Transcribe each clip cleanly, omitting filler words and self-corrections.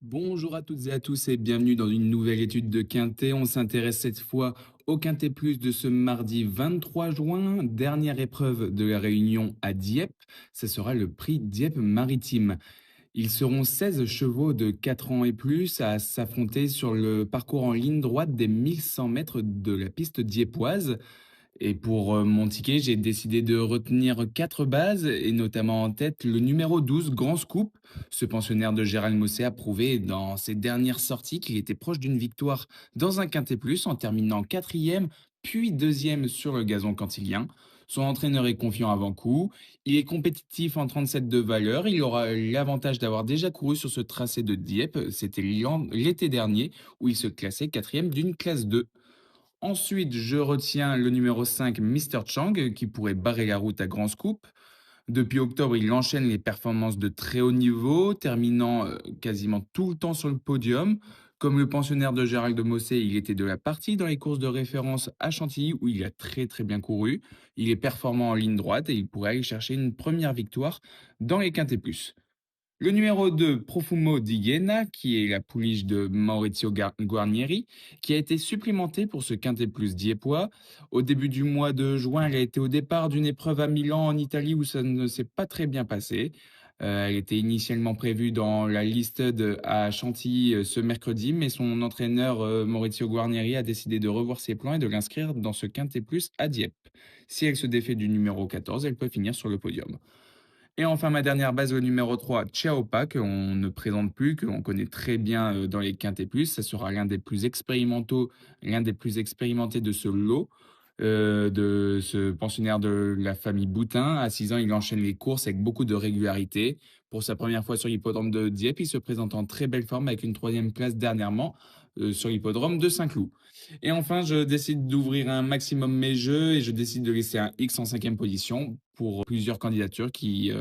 Bonjour à toutes et à tous et bienvenue dans une nouvelle étude de Quintet. On s'intéresse cette fois au Quintet Plus de ce mardi 23 juin, dernière épreuve de la réunion à Dieppe. Ce sera le prix Dieppe Maritime. Ils seront 16 chevaux de 4 ans et plus à s'affronter sur le parcours en ligne droite des 1100 mètres de la piste dieppoise. Et pour mon ticket, j'ai décidé de retenir 4 bases et notamment en tête le numéro 12, Grand Scoop. Ce pensionnaire de Gérald Mossé a prouvé dans ses dernières sorties qu'il était proche d'une victoire dans un Quintet Plus en terminant quatrième puis deuxième sur le gazon cantilien. Son entraîneur est confiant avant coup. Il est compétitif en 37 de valeur. Il aura l'avantage d'avoir déjà couru sur ce tracé de Dieppe. C'était l'été dernier où il se classait quatrième d'une classe 2. Ensuite, je retiens le numéro 5, Mister Chang, qui pourrait barrer la route à Grand Scoop. Depuis octobre, il enchaîne les performances de très haut niveau, terminant quasiment tout le temps sur le podium. Comme le pensionnaire de Gérald de Mossé, il était de la partie dans les courses de référence à Chantilly, où il a très très bien couru. Il est performant en ligne droite et il pourrait aller chercher une première victoire dans les Quintet Plus. Le numéro 2, Profumo di Iena, qui est la pouliche de Maurizio Guarnieri, qui a été supplémentée pour ce Quintet Plus dieppois. Au début du mois de juin, elle a été au départ d'une épreuve à Milan en Italie où ça ne s'est pas très bien passé. Elle était initialement prévue dans la liste à Chantilly ce mercredi, mais son entraîneur Maurizio Guarnieri a décidé de revoir ses plans et de l'inscrire dans ce Quintet Plus à Dieppe. Si elle se défait du numéro 14, elle peut finir sur le podium. Et enfin, ma dernière base, le numéro 3, Chiaopa, qu'on ne présente plus, que l'on connaît très bien dans les Quintet Plus. Ça sera l'un des plus expérimentés de ce lot, de ce pensionnaire de la famille Boutin. À 6 ans, il enchaîne les courses avec beaucoup de régularité. Pour sa première fois sur l'hippodrome de Dieppe, il se présente en très belle forme avec une troisième place dernièrement sur l'hippodrome de Saint-Cloud. Et enfin, je décide d'ouvrir un maximum mes jeux et je décide de laisser un X en cinquième position pour plusieurs candidatures qui,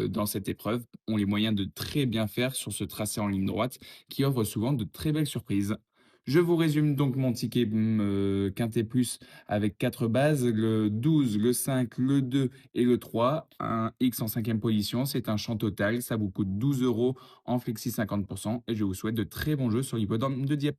dans cette épreuve, ont les moyens de très bien faire sur ce tracé en ligne droite qui offre souvent de très belles surprises. Je vous résume donc mon ticket Quintet Plus avec 4 bases, le 12, le 5, le 2 et le 3. Un X en cinquième position, c'est un champ total, ça vous coûte 12 € en flexi 50% et je vous souhaite de très bons jeux sur l'hippodrome de Dieppe.